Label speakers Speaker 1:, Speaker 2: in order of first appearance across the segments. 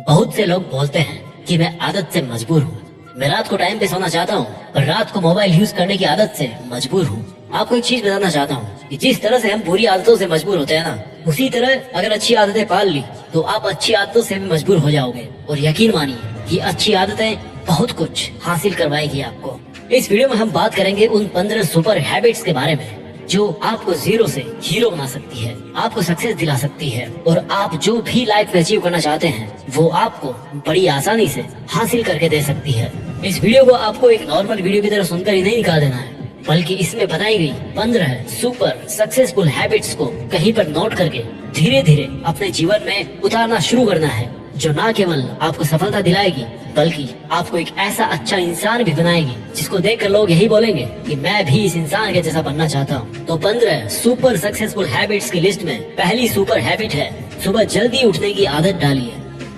Speaker 1: बहुत से लोग बोलते हैं कि मैं आदत से मजबूर हूँ। मैं रात को टाइम पे सोना चाहता हूँ पर रात को मोबाइल यूज करने की आदत से मजबूर हूँ। आपको एक चीज बताना चाहता हूँ कि जिस तरह से हम बुरी आदतों से मजबूर होते हैं ना, उसी तरह अगर अच्छी आदतें पाल ली तो आप अच्छी आदतों से भी मजबूर हो जाओगे। और यकीन मानिए कि अच्छी आदतें बहुत कुछ हासिल करवाएगी आपको। इस वीडियो में हम बात करेंगे उन 15 सुपर हैबिट्स के बारे में जो आपको जीरो से हीरो बना सकती है, आपको सक्सेस दिला सकती है और आप जो भी लाइफ में अचीव करना चाहते हैं वो आपको बड़ी आसानी से हासिल करके दे सकती है। इस वीडियो को आपको एक नॉर्मल वीडियो की तरह सुनकर ही नहीं निकाल देना है, बल्कि इसमें बताई गई 15 सुपर सक्सेसफुल हैबिट्स को कहीं पर नोट करके धीरे धीरे अपने जीवन में उतारना शुरू करना है, जो न केवल आपको सफलता दिलाएगी बल्कि आपको एक ऐसा अच्छा इंसान भी बनाएगी जिसको देखकर लोग यही बोलेंगे कि मैं भी इस इंसान के जैसा बनना चाहता हूँ। तो 15 सुपर सक्सेसफुल हैबिट्स की लिस्ट में पहली सुपर हैबिट है सुबह जल्दी उठने की आदत डालिए।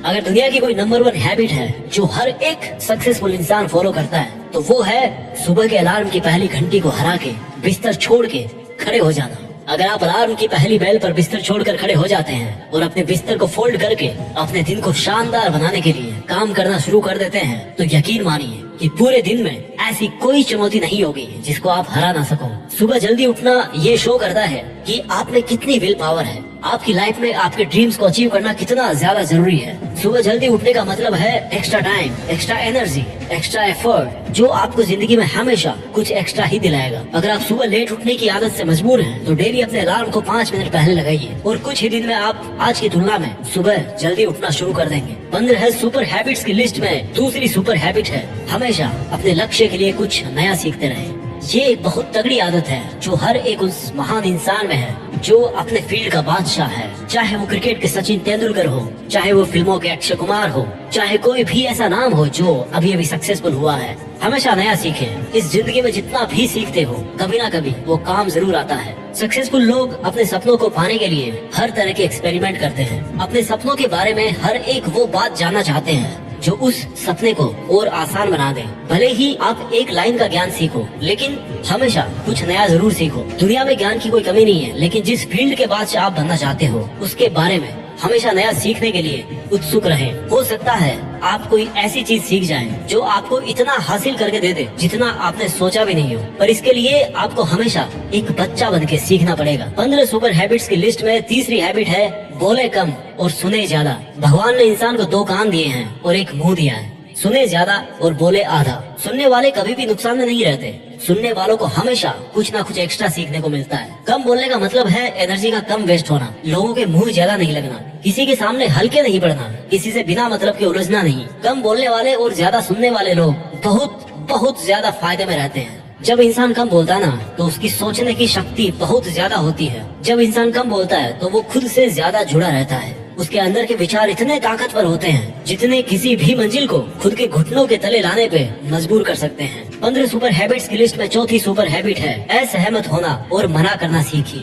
Speaker 1: अगर दुनिया की कोई नंबर 1 हैबिट है जो हर एक सक्सेसफुल इंसान फॉलो करता है तो वो है सुबह के अलार्म की पहली घंटी को हरा के बिस्तर छोड़ के खड़े हो जाना। अगर आप अलार्म की पहली बेल पर बिस्तर छोड़कर खड़े हो जाते हैं और अपने बिस्तर को फोल्ड करके अपने दिन को शानदार बनाने के लिए काम करना शुरू कर देते हैं तो यकीन मानिए कि पूरे दिन में ऐसी कोई चुनौती नहीं होगी जिसको आप हरा ना सको। सुबह जल्दी उठना ये शो करता है कि आप में कितनी विल पावर है, आपकी लाइफ में आपके ड्रीम्स को अचीव करना कितना ज्यादा जरूरी है। सुबह जल्दी उठने का मतलब है extra time, extra energy, extra effort, जो आपको जिंदगी में हमेशा कुछ एक्स्ट्रा ही दिलाएगा। अगर आप सुबह लेट उठने की आदत से मजबूर हैं तो डेली अपने अलार्म को 5 मिनट पहले लगाइए और कुछ ही दिन में आप आज की तुलना में सुबह जल्दी उठना शुरू कर देंगे। 15 सुपर हैबिट्स की लिस्ट में दूसरी सुपर हैबिट है हमेशा अपने लक्ष्य के लिए कुछ नया सीखते रहे। ये एक बहुत तगड़ी आदत है जो हर एक उस महान इंसान में है जो अपने फील्ड का बादशाह है। चाहे वो क्रिकेट के सचिन तेंदुलकर हो, चाहे वो फिल्मों के अक्षय कुमार हो, चाहे कोई भी ऐसा नाम हो जो अभी अभी सक्सेसफुल हुआ है, हमेशा नया सीखे। इस जिंदगी में जितना भी सीखते हो कभी ना कभी वो काम जरूर आता है। सक्सेसफुल लोग अपने सपनों को पाने के लिए हर तरह के एक्सपेरिमेंट करते हैं। अपने सपनों के बारे में हर एक वो बात जानना चाहते हैं जो उस सपने को और आसान बना दे। भले ही आप एक लाइन का ज्ञान सीखो लेकिन हमेशा कुछ नया जरूर सीखो। दुनिया में ज्ञान की कोई कमी नहीं है, लेकिन जिस फील्ड के बाद से आप बनना चाहते हो उसके बारे में हमेशा नया सीखने के लिए उत्सुक रहे। हो सकता है आप कोई ऐसी चीज सीख जाएं जो आपको इतना हासिल करके दे दे जितना आपने सोचा भी नहीं हो, पर इसके लिए आपको हमेशा एक बच्चा बन के सीखना पड़ेगा। 15 सुपर हैबिट्स की लिस्ट में तीसरी हैबिट है बोले कम और सुने ज्यादा। भगवान ने इंसान को 2 कान दिए हैं और एक मुंह दिया है। सुने ज्यादा और बोले आधा। सुनने वाले कभी भी नुकसान में नहीं रहते, सुनने वालों को हमेशा कुछ ना कुछ एक्स्ट्रा सीखने को मिलता है। कम बोलने का मतलब है एनर्जी का कम वेस्ट होना, लोगों के मुंह ज्यादा नहीं लगना, किसी के सामने हल्के नहीं पड़ना, किसी से बिना मतलब के उलझना नहीं। कम बोलने वाले और ज्यादा सुनने वाले लोग बहुत बहुत ज्यादा फायदे में रहते हैं। जब इंसान कम बोलता है ना तो उसकी सोचने की शक्ति बहुत ज्यादा होती है। जब इंसान कम बोलता है तो वो खुद से ज्यादा जुड़ा रहता है। उसके अंदर के विचार इतने ताकतवर होते हैं जितने किसी भी मंजिल को खुद के घुटनों के तले लाने पे मजबूर कर सकते हैं। 15 सुपर हैबिट्स की लिस्ट में चौथी सुपर हैबिट है असहमत होना और मना करना सीखिए।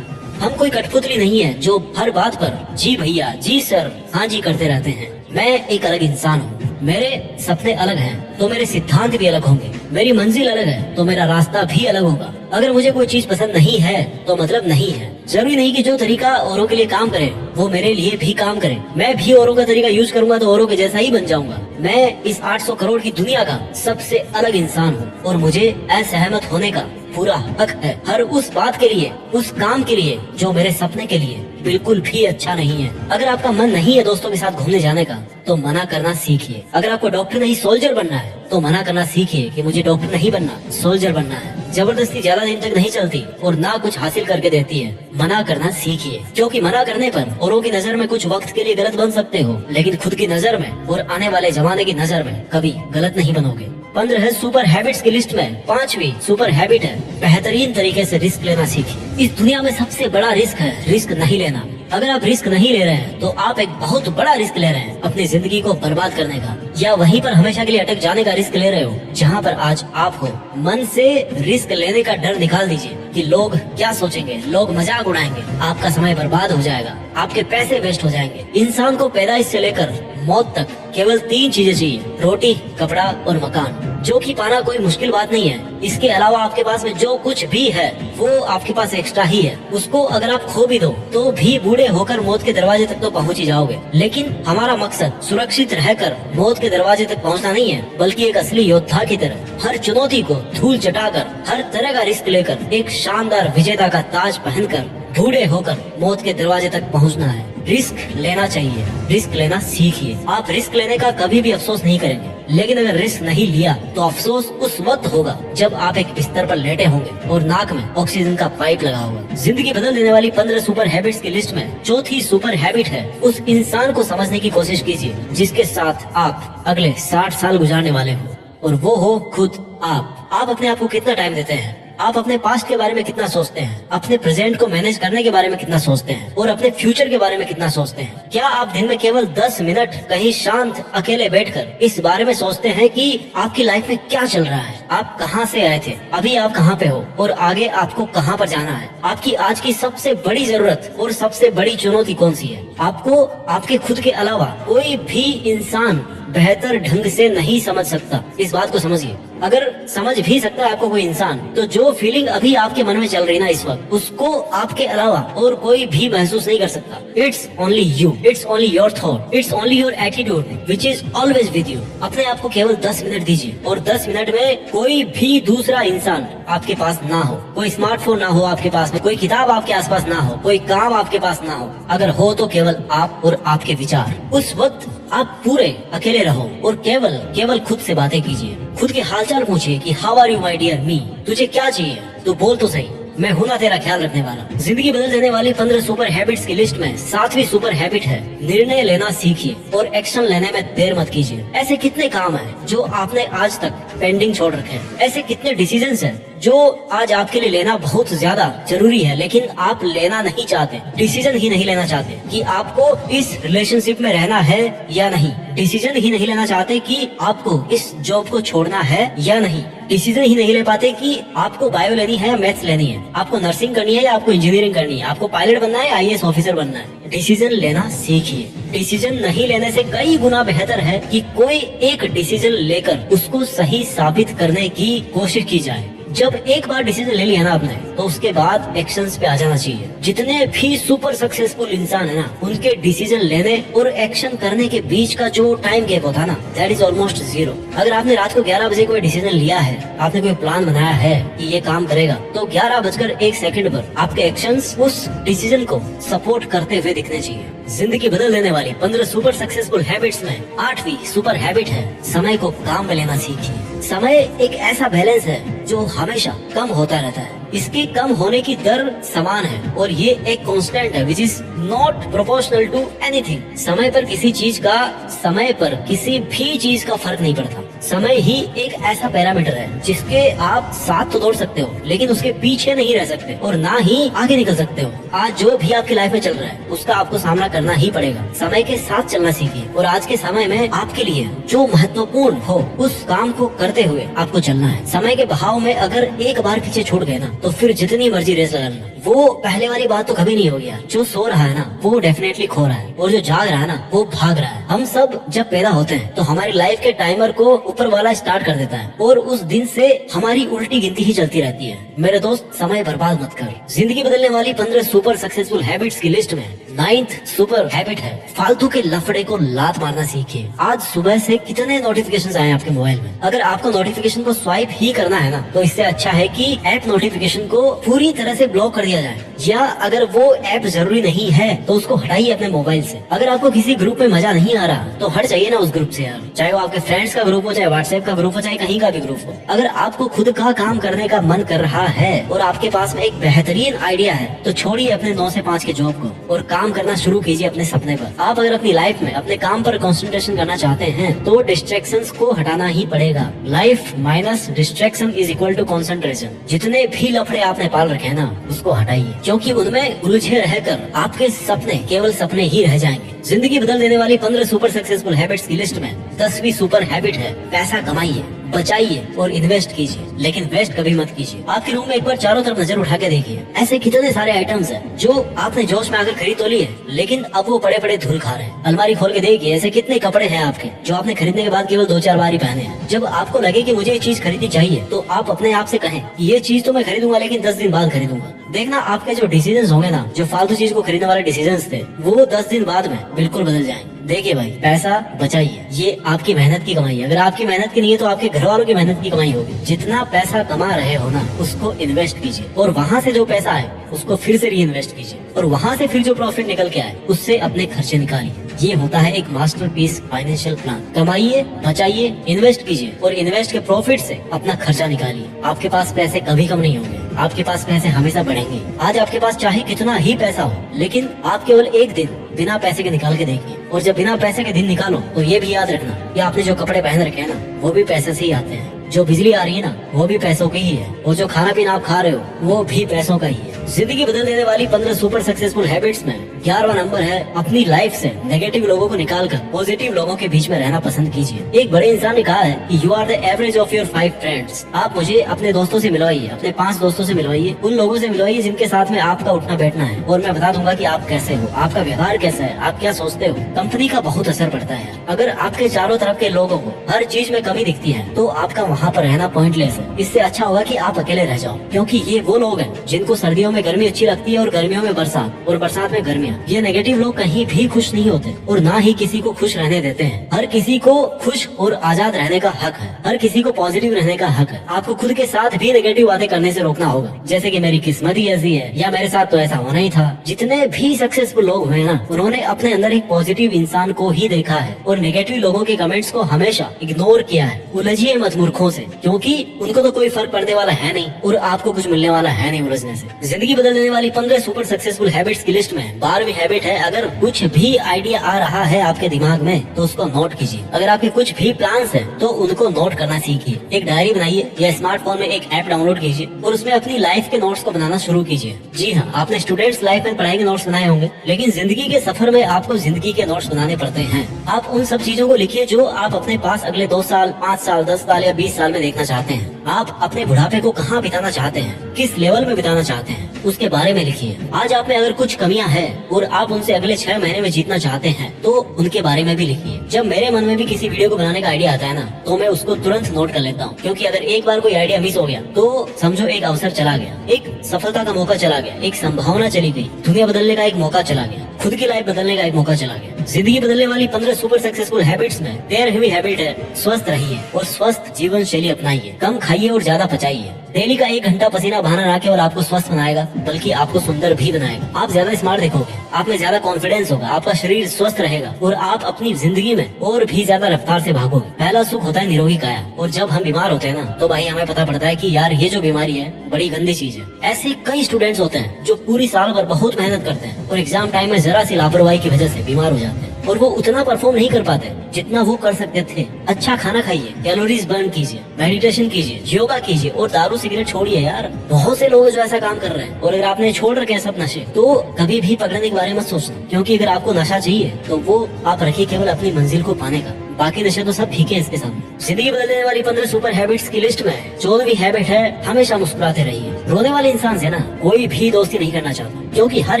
Speaker 1: हम कोई कठपुतली नहीं है जो हर बात पर जी भैया, जी सर, हाँ जी करते रहते हैं। मैं एक अलग इंसान हूँ। मेरे सपने अलग हैं तो मेरे सिद्धांत भी अलग होंगे। मेरी मंजिल अलग है तो मेरा रास्ता भी अलग होगा। अगर मुझे कोई चीज पसंद नहीं है तो मतलब नहीं है। जरूरी नहीं कि जो तरीका औरों के लिए काम करे वो मेरे लिए भी काम करे। मैं भी औरों का तरीका यूज करूंगा तो औरों के जैसा ही बन जाऊंगा। मैं इस 800 करोड़ की दुनिया का सबसे अलग इंसान हूँ और मुझे असहमत होने का पूरा हक है हर उस बात के लिए, उस काम के लिए जो मेरे सपने के लिए बिल्कुल भी अच्छा नहीं है। अगर आपका मन नहीं है दोस्तों के साथ घूमने जाने का तो मना करना सीखिए। अगर आपको डॉक्टर नहीं सोल्जर बनना है तो मना करना सीखिए कि मुझे डॉक्टर नहीं बनना, सोल्जर बनना है। जबरदस्ती ज्यादा दिन तक नहीं चलती और ना कुछ हासिल करके देती है। मना करना सीखिए, क्योंकि मना करने पर औरों की नजर में कुछ वक्त के लिए गलत बन सकते हो लेकिन खुद की नजर में और आने वाले जमाने की नजर में कभी गलत नहीं बनोगे। 15 सुपर हैबिट्स की लिस्ट में 5वीं सुपर हैबिट है बेहतरीन तरीके से रिस्क लेना सीखिए। इस दुनिया में सबसे बड़ा रिस्क है रिस्क नहीं लेना। अगर आप रिस्क नहीं ले रहे हैं तो आप एक बहुत बड़ा रिस्क ले रहे हैं अपनी जिंदगी को बर्बाद करने का, या वहीं पर हमेशा के लिए अटक जाने का रिस्क ले रहे हो जहाँ पर आज आप हो। मन से रिस्क लेने का डर निकाल दीजिए कि लोग क्या सोचेंगे, लोग मजाक उड़ाएंगे, आपका समय बर्बाद हो जाएगा, आपके पैसे वेस्ट हो जाएंगे। इंसान को पैदाइश से लेकर मौत तक केवल 3 चीजें चाहिए, रोटी, कपड़ा और मकान, जो कि पाना कोई मुश्किल बात नहीं है। इसके अलावा आपके पास में जो कुछ भी है वो आपके पास एक्स्ट्रा ही है। उसको अगर आप खो भी दो तो भी बूढ़े होकर मौत के दरवाजे तक तो पहुंच ही जाओगे। लेकिन हमारा मकसद सुरक्षित रहकर मौत के दरवाजे तक पहुंचना नहीं है, बल्कि एक असली योद्धा की तरह हर चुनौती को धूल चटाकर, हर तरह का रिस्क लेकर, एक शानदार विजेता का ताज पहनकर बूढ़े होकर मौत के दरवाजे तक पहुंचना है। रिस्क लेना चाहिए, रिस्क लेना सीखिए। आप रिस्क लेने का कभी भी अफसोस नहीं करेंगे, लेकिन अगर रिस्क नहीं लिया तो अफसोस उस वक्त होगा जब आप एक बिस्तर पर लेटे होंगे और नाक में ऑक्सीजन का पाइप लगा होगा। जिंदगी बदल देने वाली 15 सुपर हैबिट्स की लिस्ट में चौथी सुपर हैबिट है, उस इंसान को समझने की कोशिश कीजिए जिसके साथ आप अगले 60 साल गुजारने वाले हो, और वो हो खुद आप। आप अपने आप को कितना टाइम देते हैं? आप अपने पास्ट के बारे में कितना सोचते हैं? अपने प्रेजेंट को मैनेज करने के बारे में कितना सोचते हैं? और अपने फ्यूचर के बारे में कितना सोचते हैं? क्या आप दिन में केवल 10 मिनट कहीं शांत अकेले बैठकर इस बारे में सोचते हैं कि आपकी लाइफ में क्या चल रहा है? आप कहां से आए थे, अभी आप कहां पे हो और आगे आपको कहां पर जाना है? आपकी आज की सबसे बड़ी जरूरत और सबसे बड़ी चुनौती कौन सी है? आपको आपके खुद के अलावा कोई भी इंसान बेहतर ढंग से नहीं समझ सकता। इस बात को समझिए। अगर समझ भी सकता है आपको कोई इंसान, तो जो फीलिंग अभी आपके मन में चल रही ना इस वक्त, उसको आपके अलावा और कोई भी महसूस नहीं कर सकता। It's only you, it's only your thought, it's only your attitude which is always with you. अपने आप को केवल 10 मिनट दीजिए और 10 मिनट में कोई भी दूसरा इंसान आपके पास ना हो, कोई स्मार्टफोन ना हो आपके पास में, कोई किताब आपके आसपास ना हो, कोई काम आपके पास ना हो। अगर हो तो केवल आप और आपके विचार। उस वक्त आप पूरे अकेले रहो और केवल केवल खुद से बातें कीजिए। खुद के हालचाल पूछिए कि how are you my dear me, तुझे क्या चाहिए? तो बोल तो सही, मैं हूं ना तेरा ख्याल रखने वाला। जिंदगी बदल देने वाली 15 सुपर हैबिट्स की लिस्ट में 7वीं सुपर हैबिट है, निर्णय लेना सीखिए और एक्शन लेने में देर मत कीजिए। ऐसे कितने काम हैं जो आपने आज तक पेंडिंग छोड़ रखे हैं? ऐसे कितने डिसीजंस हैं जो आज आपके लिए लेना बहुत ज्यादा जरूरी है, लेकिन आप लेना नहीं चाहते, डिसीजन ही नहीं लेना चाहते कि आपको इस रिलेशनशिप में रहना है या नहीं, डिसीजन ही नहीं लेना चाहते कि आपको इस जॉब को छोड़ना है या नहीं, डिसीजन ही नहीं ले पाते कि आपको बायो लेनी है या मैथ्स लेनी है, आपको नर्सिंग करनी है या आपको इंजीनियरिंग करनी है, आपको पायलट बनना है, आईएएस ऑफिसर बनना है। डिसीजन लेना सीखिए। डिसीजन नहीं लेने से कई गुना बेहतर है कि कोई एक डिसीजन लेकर उसको सही साबित करने की कोशिश की जाए। जब एक बार डिसीजन ले लिया ना आपने, तो उसके बाद एक्शंस पे आ जाना चाहिए। जितने भी सुपर सक्सेसफुल इंसान है ना, उनके डिसीजन लेने और एक्शन करने के बीच का जो टाइम गैप होता है ना, दैट इज ऑलमोस्ट 0। अगर आपने रात को 11 बजे कोई डिसीजन लिया है, आपने कोई प्लान बनाया है कि ये काम करेगा, तो 11:01 पर आपके एक्शंस उस डिसीजन को सपोर्ट करते हुए दिखने चाहिए। जिंदगी बदल देने वाली 15 सुपर सक्सेसफुल हैबिट्स में 8वीं सुपर हैबिट है, समय को काम में लेना सीखिए। समय एक ऐसा बैलेंस है जो हमेशा कम होता रहता है। इसके कम होने की दर समान है और ये एक कांस्टेंट है which is not proportional to anything. समय पर किसी चीज का, समय पर किसी भी चीज का फर्क नहीं पड़ता। समय ही एक ऐसा पैरामीटर है जिसके आप साथ तो दौड़ सकते हो, लेकिन उसके पीछे नहीं रह सकते और ना ही आगे निकल सकते हो। आज जो भी आपकी लाइफ में चल रहा है उसका आपको सामना करना ही पड़ेगा। समय के साथ चलना सीखिए और आज के समय में आपके लिए जो महत्वपूर्ण हो उस काम को करते हुए आपको चलना है। समय के बहाव में अगर एक बार पीछे छूट गए ना, तो फिर जितनी मर्जी रेस लगा लेना, वो पहले वाली बात तो कभी नहीं होगी यार। जो सो रहा है ना वो डेफिनेटली खो रहा है और जो जाग रहा है ना वो भाग रहा है। हम सब जब पैदा होते हैं तो हमारी लाइफ के टाइमर को ऊपर वाला स्टार्ट कर देता है और उस दिन से हमारी उल्टी गिनती ही चलती रहती है। मेरे दोस्त, समय बर्बाद मत कर। जिंदगी बदलने वाली 15 सुपर सक्सेसफुल हैबिट्स की लिस्ट में 9th सुपर हैबिट है, फालतू के लफड़े को लात मारना सीखिए। आज सुबह से कितने नोटिफिकेशंस आए आपके मोबाइल में? अगर आपको नोटिफिकेशन को स्वाइप ही करना है ना, तो इससे अच्छा है कि ऐप नोटिफिकेशन को पूरी तरह से ब्लॉक कर दिया जाए, या अगर वो ऐप जरूरी नहीं है तो उसको हटाइए अपने मोबाइल से। अगर आपको किसी ग्रुप में मजा नहीं आ रहा तो हट जाइए ना उस ग्रुप से यार, चाहे वो आपके फ्रेंड्स का ग्रुप हो, चाहे व्हाट्सएप का ग्रुप हो, चाहे कहीं का भी ग्रुप हो। अगर आपको खुद का काम करने का मन कर रहा है और आपके पास में एक बेहतरीन आइडिया है, तो छोड़िए अपने 9 से 5 के जॉब को और काम करना शुरू कीजिए अपने सपने पर। आप अगर अपनी लाइफ में अपने काम पर कंसंट्रेशन करना चाहते हैं तो डिस्ट्रैक्शंस को हटाना ही पड़ेगा। Life minus distraction is equal to concentration. जितने भी लफड़े आपने पाल रखे हैं ना, उसको हटाइए, क्योंकि उनमें उलझे रहकर आपके सपने केवल सपने ही रह जाएंगे। जिंदगी बदल देने वाली 15 सुपर सक्सेसफुल हैबिट्स की लिस्ट में 10वीं सुपर हैबिट है पैसा कमाइए, बचाइए और इन्वेस्ट कीजिए, लेकिन वेस्ट कभी मत कीजिए। आपके रूम में एक बार चारों तरफ नजर उठा के देखिए, ऐसे कितने सारे आइटम्स हैं जो आपने जोश में आकर खरीद तो लिए, लेकिन अब वो पड़े पड़े धूल खा रहे हैं। अलमारी खोल के देखिए, ऐसे कितने कपड़े हैं आपके जो आपने खरीदने के बाद केवल 2-4 बार ही पहने हैं। जब आपको लगे कि मुझे ये चीज खरीदनी चाहिए तो आप अपने आप से कहें कि ये चीज तो मैं खरीदूंगा, लेकिन 10 दिन बाद खरीदूंगा। देखना आपके जो डिसीजन होंगे ना, जो फालतू चीज को खरीदने वाले डिसीजन थे, वो 10 दिन बाद में बिल्कुल बदल जाएंगे। देखिए भाई, पैसा बचाइए, ये आपकी मेहनत की कमाई है। अगर आपकी मेहनत की नहीं है तो आपके घर वालों की मेहनत की कमाई होगी। जितना पैसा कमा रहे हो ना, उसको इन्वेस्ट कीजिए और वहाँ से जो पैसा है उसको फिर से री इन्वेस्ट कीजिए और वहाँ से फिर जो प्रॉफिट निकल के आए उससे अपने खर्चे निकालिए। ये होता है एक मास्टरपीस फाइनेंशियल प्लान। कमाइए, बचाइए, इन्वेस्ट कीजिए और इन्वेस्ट के प्रॉफिट से अपना खर्चा निकालिए। आपके पास पैसे कभी कम नहीं होंगे, आपके पास पैसे हमेशा बढ़ेंगे। आज आपके पास चाहे कितना ही पैसा हो, लेकिन आप केवल एक दिन बिना पैसे के निकाल के देखिए, और जब बिना पैसे के दिन निकालो तो ये भी याद रखना कि आपने जो कपड़े पहन रखे हैं ना, वो भी पैसे से ही आते हैं। जो बिजली आ रही है ना, वो भी पैसों की ही है, और जो खाना पीना आप खा रहे हो वो भी पैसों का ही है। जिंदगी बदल देने वाली 15 सुपर सक्सेसफुल हैबिट्स में 11वां नंबर है अपनी लाइफ से नेगेटिव लोगों को निकालकर पॉजिटिव लोगों के बीच में रहना पसंद कीजिए। एक बड़े इंसान ने कहा है कि you are the average of your 5 friends. आप मुझे अपने दोस्तों से मिलवाइए, अपने 5 दोस्तों से मिलवाइए, उन लोगों से मिलवाइए जिनके साथ में आपका उठना बैठना है, और मैं बता दूंगा कि आप कैसे हो, आपका व्यवहार कैसा है, आप क्या सोचते हो। कंपनी का बहुत असर पड़ता है। अगर आपके चारों तरफ के लोगों को हर चीज में कमी दिखती है तो आपका वहाँ पर रहना पॉइंटलेस है। इससे अच्छा होगा कि आप अकेले रह जाओ, क्योंकि ये वो लोग हैं जिनको सर्दियों में गर्मी अच्छी लगती है और गर्मियों में बरसात, और बरसात में गर्मियाँ। ये नेगेटिव लोग कहीं भी खुश नहीं होते और ना ही किसी को खुश रहने देते हैं। हर किसी को खुश और आजाद रहने का हक है, हर किसी को पॉजिटिव रहने का हक है। आपको खुद के साथ भी नेगेटिव बातें करने से रोकना होगा, जैसे कि मेरी किस्मत ही ऐसी है, या मेरे साथ तो ऐसा होना ही था। जितने भी सक्सेसफुल लोग हुए ना, उन्होंने अपने अंदर एक पॉजिटिव इंसान को ही देखा है और नेगेटिव लोगों के कमेंट्स को हमेशा इग्नोर किया है। उलझिए मत मूर्खों से, क्योंकि उनको तो कोई फर्क पड़ने वाला है नहीं और आपको कुछ मिलने वाला है नहीं उलझने से। जिंदगी बदल देने वाली 15 सुपर सक्सेसफुल हैबिट्स की लिस्ट में 12वीं हैबिट है, अगर कुछ भी आइडिया आ रहा है आपके दिमाग में तो उसको नोट कीजिए। अगर आपके कुछ भी प्लान्स हैं तो उनको नोट करना सीखिए। एक डायरी बनाइए या स्मार्टफोन में एक ऐप डाउनलोड कीजिए और उसमें अपनी लाइफ के नोट्स को बनाना शुरू कीजिए। जी हाँ, आपने स्टूडेंट्स लाइफ में पढ़ाई के नोट्स बनाए होंगे, लेकिन जिंदगी के सफर में आपको जिंदगी के नोट्स बनाने पड़ते हैं। आप उन सब चीजों को लिखिए जो आप अपने पास अगले 2 साल, 5 साल, 10 साल या 20 साल में देखना चाहते हैं। आप अपने बुढ़ापे को कहाँ बिताना चाहते हैं, किस लेवल में बिताना चाहते हैं, उसके बारे में लिखिए। आज आप में अगर कुछ कमियां हैं और आप उनसे अगले 6 महीने में जीतना चाहते हैं तो उनके बारे में भी लिखिए। जब मेरे मन में भी किसी वीडियो को बनाने का आइडिया आता है ना, तो मैं उसको तुरंत नोट कर लेता हूँ, क्योंकि अगर एक बार कोई आइडिया मिस हो गया तो समझो एक अवसर चला गया, एक सफलता का मौका चला गया, एक संभावना चली गई, दुनिया बदलने का एक मौका चला गया, खुद की लाइफ बदलने का एक मौका चला गया। जिंदगी बदलने वाली 15 सुपर सक्सेसफुल हैबिट्स में 13वीं हैबिट है स्वस्थ रहिए और स्वस्थ जीवन शैली अपनाइए। कम खाइए और ज्यादा पचाइए। डेली का 1 घंटा पसीना बहाना ना केवल आपको स्वस्थ बनाएगा बल्कि आपको सुंदर भी बनाएगा। आप ज्यादा स्मार्ट दिखोगे, आप में ज्यादा कॉन्फिडेंस होगा, आपका शरीर स्वस्थ रहेगा और आप अपनी जिंदगी में और भी ज्यादा रफ्तार से भागोगे। पहला सुख होता है निरोगी काया, और जब हम बीमार होते हैं ना तो भाई हमें पता पड़ता है कि यार ये जो बीमारी है बड़ी गंदी चीज है। ऐसे कई स्टूडेंट्स होते हैं जो पूरी साल भर बहुत मेहनत करते हैं और एग्जाम टाइम में जरा सी लापरवाही की वजह से बीमार हो जाते हैं और वो उतना परफॉर्म नहीं कर पाते जितना वो कर सकते थे। अच्छा खाना खाइए, कैलोरीज बर्न कीजिए, मेडिटेशन कीजिए, योगा कीजिए और दारू सिगरेट छोड़िए। यार बहुत से लोग जो ऐसा काम कर रहे हैं, और अगर आपने छोड़ रखे हैं सब नशे तो कभी भी पकड़ने के बारे में सोचना, क्योंकि अगर आपको नशा चाहिए तो वो आप रखिए केवल अपनी मंजिल को पाने का, बाकी नशे तो सब फीके इसके सामने। जिंदगी बदलने वाली 15 सुपर हैबिट्स की लिस्ट में 14वीं हैबिट है हमेशा मुस्कुराते रहिए। रोने वाले इंसान से ना कोई भी दोस्ती नहीं करना चाहता, क्योंकि हर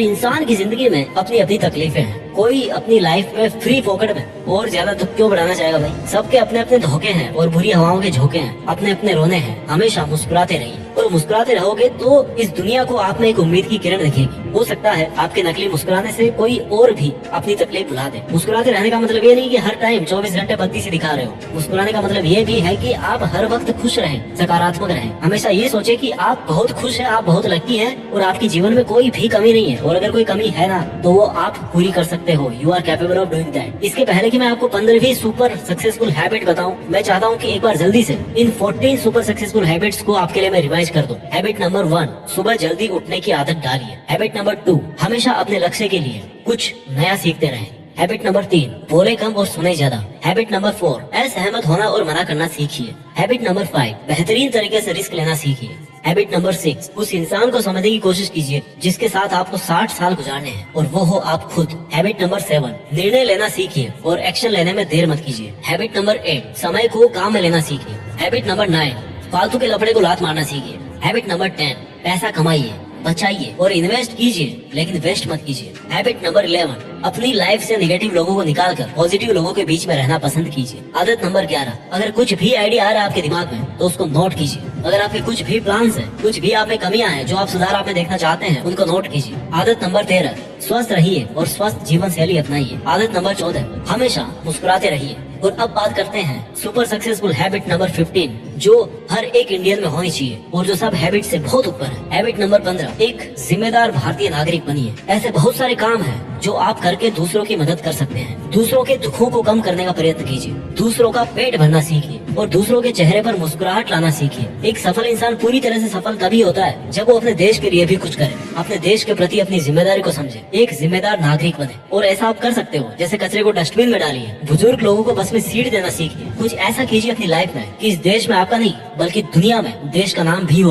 Speaker 1: इंसान की जिंदगी में अपनी अपनी तकलीफें हैं। कोई अपनी लाइफ में फ्री पॉकेट में और ज्यादा दुख क्यों बढ़ाना चाहेगा भाई। सबके अपने अपने धोखे हैं और बुरी हवाओं के झोंके हैं, अपने अपने रोने हैं। हमेशा मुस्कुराते रहिए, और मुस्कुराते रहोगे तो इस दुनिया को आप में एक उम्मीद की किरण दिखेगी। हो सकता है आपके नकली मुस्कुराने से कोई और भी अपनी तकलीफ भुला दे। मुस्कुराते रहने का मतलब ये नहीं कि हर टाइम 24 घंटे बत्ती से दिखा रहे हो। मुस्कुराने का मतलब ये भी है कि आप हर वक्त खुश रहें, सकारात्मक रहें। हमेशा ये सोचे कि आप बहुत खुश हैं, आप बहुत लकी हैं और आपके जीवन में कोई भी कमी नहीं है, और अगर कोई कमी है ना तो वो आप पूरी कर सकते हो। You are capable of doing that. इसके पहले कि मैं आपको 15वीं सुपर सक्सेसफुल हैबिट बताऊं, मैं चाहता हूं कि एक बार जल्दी से इन 14 सुपर सक्सेसफुल हैबिट्स को आपके लिए मैं रिवाइज कर दूं। हैबिट नंबर 1, सुबह जल्दी उठने की आदत डालिए। हैबिट नंबर 2, हमेशा अपने लक्ष्य के लिए कुछ नया सीखते रहें। हैबिट नंबर 3, बोले कम और सुने ज्यादा। हैबिट नंबर 4, असहमत होना और मना करना सीखिए। हैबिट नंबर 5, बेहतरीन तरीके से रिस्क लेना सीखिए। हैबिट नंबर 6, उस इंसान को समझने की कोशिश कीजिए जिसके साथ आपको 60 साल गुजारने हैं और वो हो आप खुद। हैबिट नंबर 7, निर्णय लेना सीखिए और एक्शन लेने में देर मत कीजिए। हैबिट नंबर 8, समय को काम में लेना सीखिए। हैबिट नंबर 9, फालतू के लफड़े को लात मारना सीखिए। हैबिट नंबर 10, पैसा कमाइए, बचाइए और इन्वेस्ट कीजिए लेकिन वेस्ट मत कीजिए। हैबिट नंबर 11, अपनी लाइफ से नेगेटिव लोगों को निकालकर पॉजिटिव लोगों के बीच में रहना पसंद कीजिए। आदत नंबर 11, अगर कुछ भी आइडिया आ रहा है आपके दिमाग में तो उसको नोट कीजिए। अगर आपके कुछ भी प्लान्स हैं, कुछ भी आप में कमियां हैं जो आप सुधार आप में देखना चाहते हैं, उनको नोट कीजिए। आदत नंबर 13, स्वस्थ रहिए और स्वस्थ जीवन शैली अपनाइए। आदत नंबर 14, हमेशा मुस्कुराते रहिए। और अब बात करते हैं सुपर सक्सेसफुल हैबिट नंबर 15, जो हर एक इंडियन में होनी चाहिए और जो सब हैबिट से बहुत ऊपर है। हैबिट नंबर 15, एक जिम्मेदार भारतीय नागरिक बनिए। ऐसे बहुत सारे काम हैं जो आप करके दूसरों की मदद कर सकते हैं। दूसरों के दुखों को कम करने का प्रयत्न कीजिए, दूसरों का पेट भरना सीखिए और दूसरों के चेहरे पर मुस्कुराहट लाना सीखिए। एक सफल इंसान पूरी तरह से सफल तभी होता है जब वो अपने देश के लिए भी कुछ करे, अपने देश के प्रति अपनी जिम्मेदारी को समझे, एक जिम्मेदार नागरिक बने। और ऐसा आप कर सकते हो, जैसे कचरे को डस्टबिन में डालिए, बुजुर्ग लोगों को बस में सीट देना सीखिए। कुछ ऐसा कीजिए अपनी लाइफ में कि इस देश में आपका नहीं बल्कि दुनिया में देश का नाम भी हो।